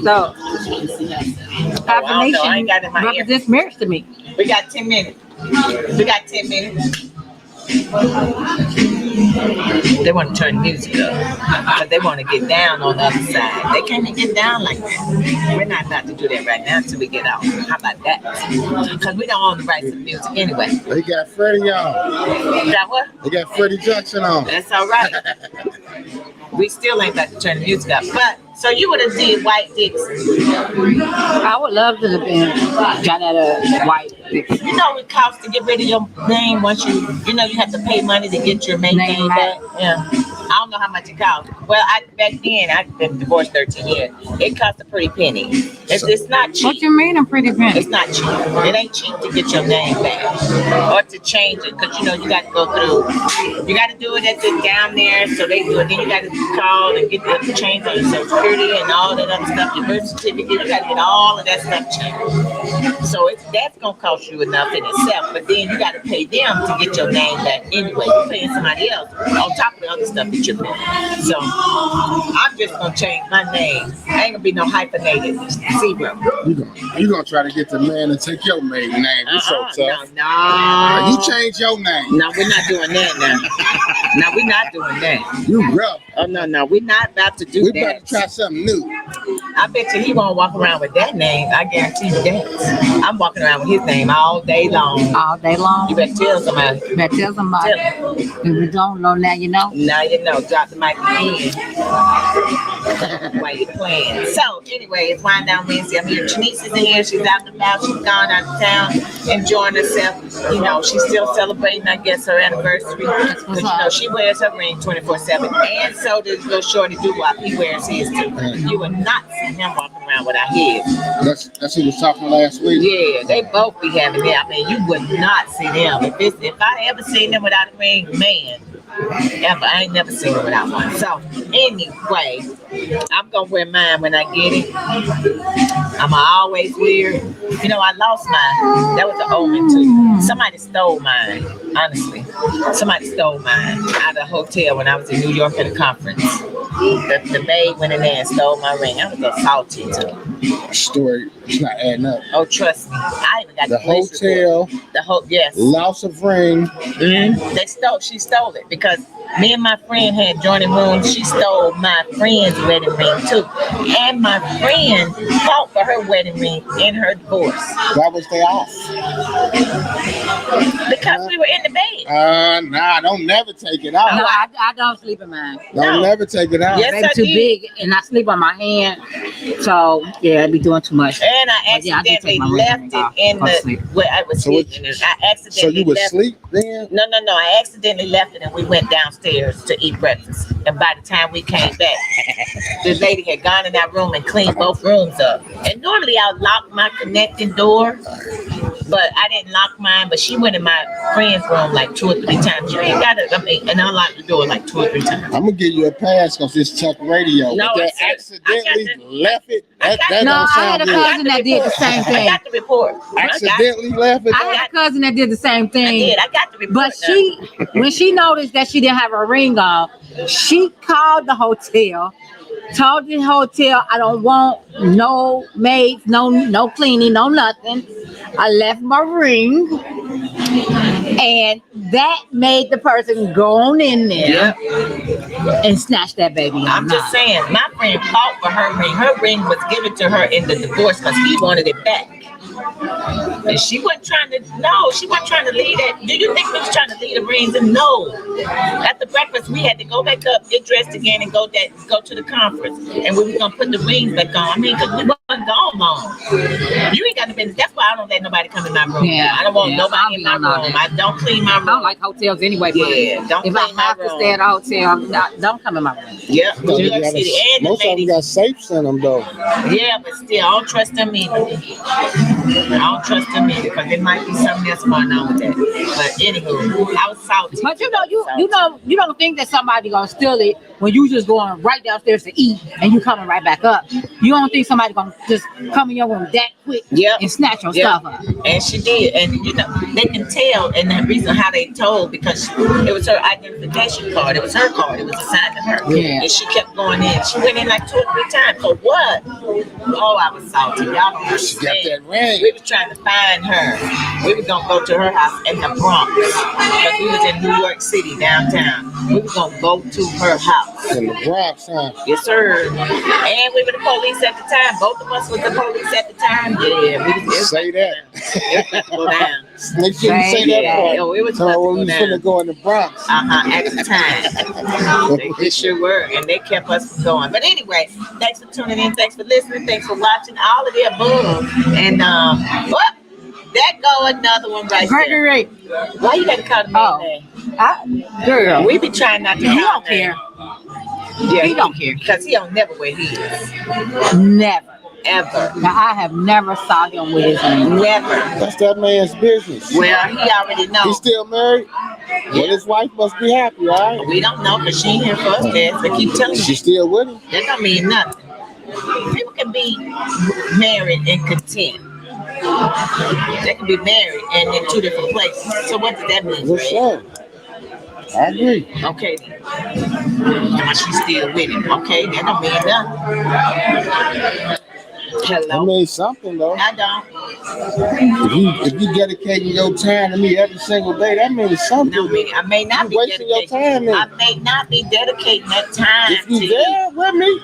So hyphenation I ain't got it in my ear. represents marriage to me. We got 10 minutes. They want to turn the music up because they want to get down on the other side. They can't even get down like that. We're not about to do that right now until we get out. How about that? Because we don't own the rights to the music anyway. They got Freddie on. Got what? They got Freddie Jackson on. That's all right. We still ain't about to turn the music up. But so you would have did White Dixon. I would love to have been Johnetta White Dixon. You know it costs to get rid of your name once you have to pay money to get your main name back. Yeah. I don't know how much it costs. Well, back then, I've been divorced 13 years. It cost a pretty penny. It's not What cheap. you mean a pretty penny? It's not cheap. It ain't cheap to get your name back or to change it because you got to go through. You got to do it down there, so they do it. Then you got to call and get the change on your Social Security and all that other stuff. Your birth certificate, you got to get all of that stuff changed. So that's gonna cost you enough in itself. But then you got to pay them to get your name back anyway. You're paying somebody else on top of the other stuff that you're paying. So I'm just gonna change my name. I ain't gonna be no hyphenated zebra. You gonna try to get the man to take your maiden name. You so tough. No. You change your name. No, we're not doing that now. No, we're not doing that. You rough. Oh no, we're not about to do We that. about to try something new. I bet you he won't walk around with that name. I guarantee you that. I'm walking around with his name all day long. All day long. You better tell somebody. Better tell somebody. Tell him. If you don't know, now you know. Now you know. Drop the mic again. While you're playing. So anyway, it's Wind Down Wednesday. I'm here. Janice is in here. She's out and about. She's gone out of town, enjoying herself. She's still celebrating, I guess, her anniversary. Because she wears her ring 24/7, and so does little Shorty Doo-Wop. He wears his too. You would not see him walking around without his. That's who was talking last week. Yeah, they both be having that. I mean, you would not see them. If I ever seen them without a ring, man, ever. I ain't never seen them without one. So anyway, I'm gonna wear mine when I get it. I'm always wear. I lost mine. That was an omen too. Somebody stole mine. Honestly, somebody stole mine out of the hotel when I was in New York at a conference. The maid went in there and stole my ring. I was a salty too. Story, it's not adding up. Oh, trust me. I even got The police hotel, report. Yes. loss of ring. She stole it because Me and my friend had joined room. She stole my friend's wedding ring too, and my friend fought for her wedding ring in her divorce Why was they off? because we were in the bed. Nah, don't never take it No, out. I don't sleep in mine. Don't No. never take it out. Yes, Baby I too did. big, and I sleep on my hand. So yeah, I be doing too much. And I But yeah, I do accidentally take my left ring it off. in Go to the sleep. where I was So what- sitting. And I So accidentally you was left. asleep then? No. I accidentally left it, and we went downstairs to eat breakfast. And by the time we came back, the lady had gone in that room and cleaned both rooms up. And normally I would lock my connecting door, but I didn't lock mine. But she went in my friend's room like 2 or 3 times. You ain't got to, and unlocked the door like 2 or 3 times. I'm gonna give you a pass because it's Chuck Radio. No, but that it's- I accidentally got the- left it. That No, don't I sound had a good. cousin that did the same I thing. got the report. Accidentally left it. I had a cousin that did the same I thing. did. I got the report. But she, when she noticed that she didn't have her ring on, she called the hotel, told the hotel, I don't want no maids, no cleaning, no nothing. I left my ring, and that made the person go on in there and snatch that baby. I'm just saying, my friend fought for her ring. Her ring was given to her in the divorce because he wanted it back. And she wasn't trying to, she wasn't trying to leave that. Do you think we was trying to leave the rings? And no. After breakfast, we had to go back up, get dressed again, and go to the conference. And we were going to put the rings back on. I mean, because we wasn't gone long. You ain't got the business. That's why I don't let nobody come in my room. Yeah, I don't want yeah, nobody I'll in be my on all room. that. I don't clean my room. I don't like hotels anyway, but Yeah, don't if I clean my have to room. stay at a hotel, don't come in my room. Yep, No, New you York gotta- City. And the most of them ladies. got safes in them though. Yeah, but still, I don't trust them either. I don't trust them either because there might be something else going on with that. But anywho, I was salty. But you don't think that somebody gonna steal it when you just going right downstairs to eat and you coming right back up. You don't think somebody gonna just come in your room that quick Yep. and snatch your Yep. stuff up. And she did. And they can tell, and the reason how they told, because it was her identification card. It was her card. It was assigned to her. Yeah. And she kept going in. She went in like 2 or 3 times. For what? Oh, I was salty. Y'all don't She got understand. that ring. We was trying to find her. We were gonna go to her house in the Bronx because we was in New York City downtown. We was gonna go to her house. In the Bronx, huh? Yes, sir. And we were the police at the time. Both of us was the police at the time. Yeah, we was Say that. it was about to go down. Make sure you say that Yeah, part. oh, it was So about to when go we down. finna go in the Bronx. At the time. They sure were, and they kept us from going. But anyway, thanks for tuning in, thanks for listening, thanks for watching, all of the above. And what? That go another one right there. Gregory, Why you gotta call the Oh. name? girl, We be trying not to he call don't him care. name. Yeah, He don't care. because he don't never wear his Never. ever, Now I have never saw him with his ring. never. That's that man's business. Well, he already He's knows. still married? Well, his wife must be happy, all right? We don't know because she ain't here for us, Dad. But keep telling She you, still with him? that don't mean nothing. People can be married and content. They can be married and in 2 different places. So what does that mean, What's Fred? up? I agree. Okay then. But she's still with him. Okay, that don't mean nothing. I Hello. mean something though. I don't. If you dedicating your time to me every single day, that means something. No, meaning I may not You be wasting your dedicating. time I then. may not be dedicating that time If to you you. there with me,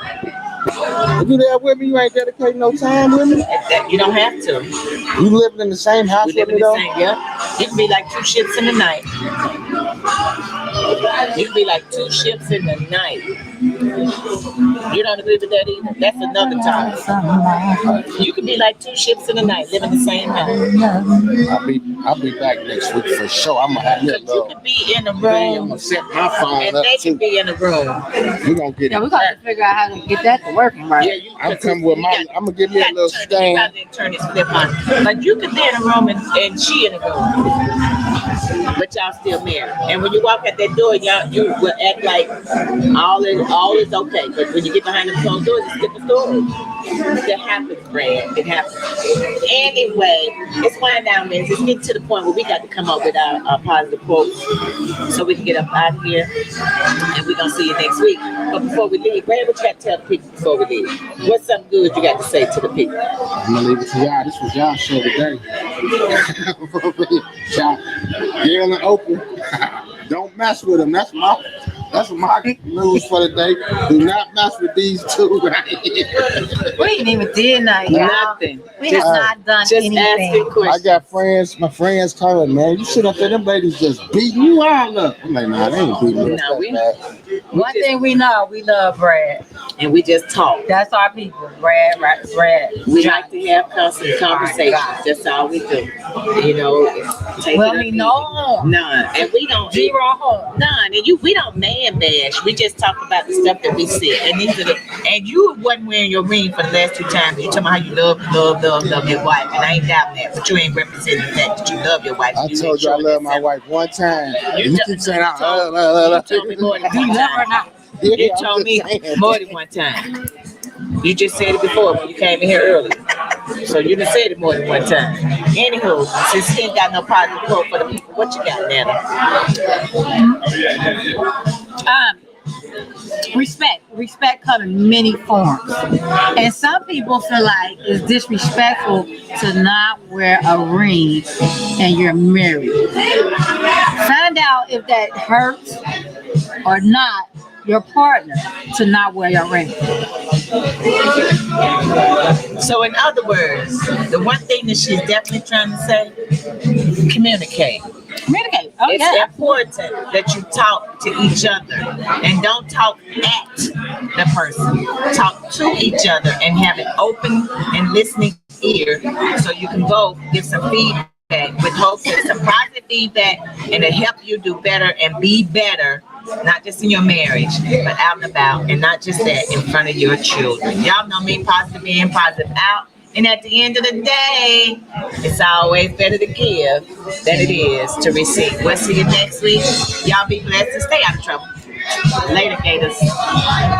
if you there with me, you ain't dedicating no time with me. That you don't have to. You living in the same house We with live in me the though. same. Yeah. You can be like 2 ships in the night. You can be like 2 ships in the night. You don't agree with that either. That's another topic. You can be like 2 ships in the night, live in the same house. I'll be back next week for sure. I'm gonna have Because that you love. could be in a I'm room gonna set my phone and up they can too. be in a room. We gonna get Yeah, we it. got to figure out how to get that to working right. Yeah, you. I'm coming with my. I'm gonna give me a little stand. Turn his flip on. But you could be in a room and she in a room, but y'all still married. And when you walk out that door, you will act like all is okay. But when you get behind the closed doors, it's a different story. That happens, Brad. It happens. Anyway, it's wind down, man. Let's get to the point where we got to come up with our positive quotes so we can get up out of here. And we're gonna see you next week. But before we leave, Brad, what you got to tell the people before we leave? What's something good you got to say to the people? I'm gonna leave it to y'all. This was y'all show today. Y'all, Gail and Oprah. Don't mess with them. That's my That's my news for the day. Do not mess with these two right here. We ain't even did nothing, y'all. Nothing. We have not done Just asking anything. I questions. got friends, my friends calling, man, you sit up there, them ladies just beating you all up. I'm like, nah, they ain't beating me No, up we- that bad. One thing we know, we love Brad. And we just talk. That's our people. Brad. We like to have constant conversations. That's all we do. You know, take Well, it I up mean, easy. no harm. None. And we don't Zero harm. none. And we don't man bash. We just talk about the stuff that we see. And these are the and you wasn't wearing your ring for the last 2 times. You talking about how you love your wife. And I ain't doubting that. But you ain't representing the fact that you love your wife. I You told ain't you I showing love that my self- wife one time. You You told- keep saying, you told me more than Do you one love her or time. not? Yeah, You I'm told me just saying. more than one time. You just said it before when you came in here earlier. So you done said it more than one time. Anywho, since he ain't got no positive quote for the people, what you got, Nana? Respect comes in many forms. And some people feel like it's disrespectful to not wear a ring and you're married. Find out if that hurts or not your partner to not wear your ring. So in other words, the one thing that she's definitely trying to say, communicate. Communicate. Oh, It's yeah. important that you talk to each other and don't talk at the person. Talk to each other and have an open and listening ear so you can both get some feedback with hopes that some positive feedback and to help you do better and be better, not just in your marriage, but out and about, and not just that, in front of your children. Y'all know me, positive in, positive out. And at the end of the day, it's always better to give than it is to receive. We'll see you next week. Y'all be blessed and stay out of trouble. Later, Gators.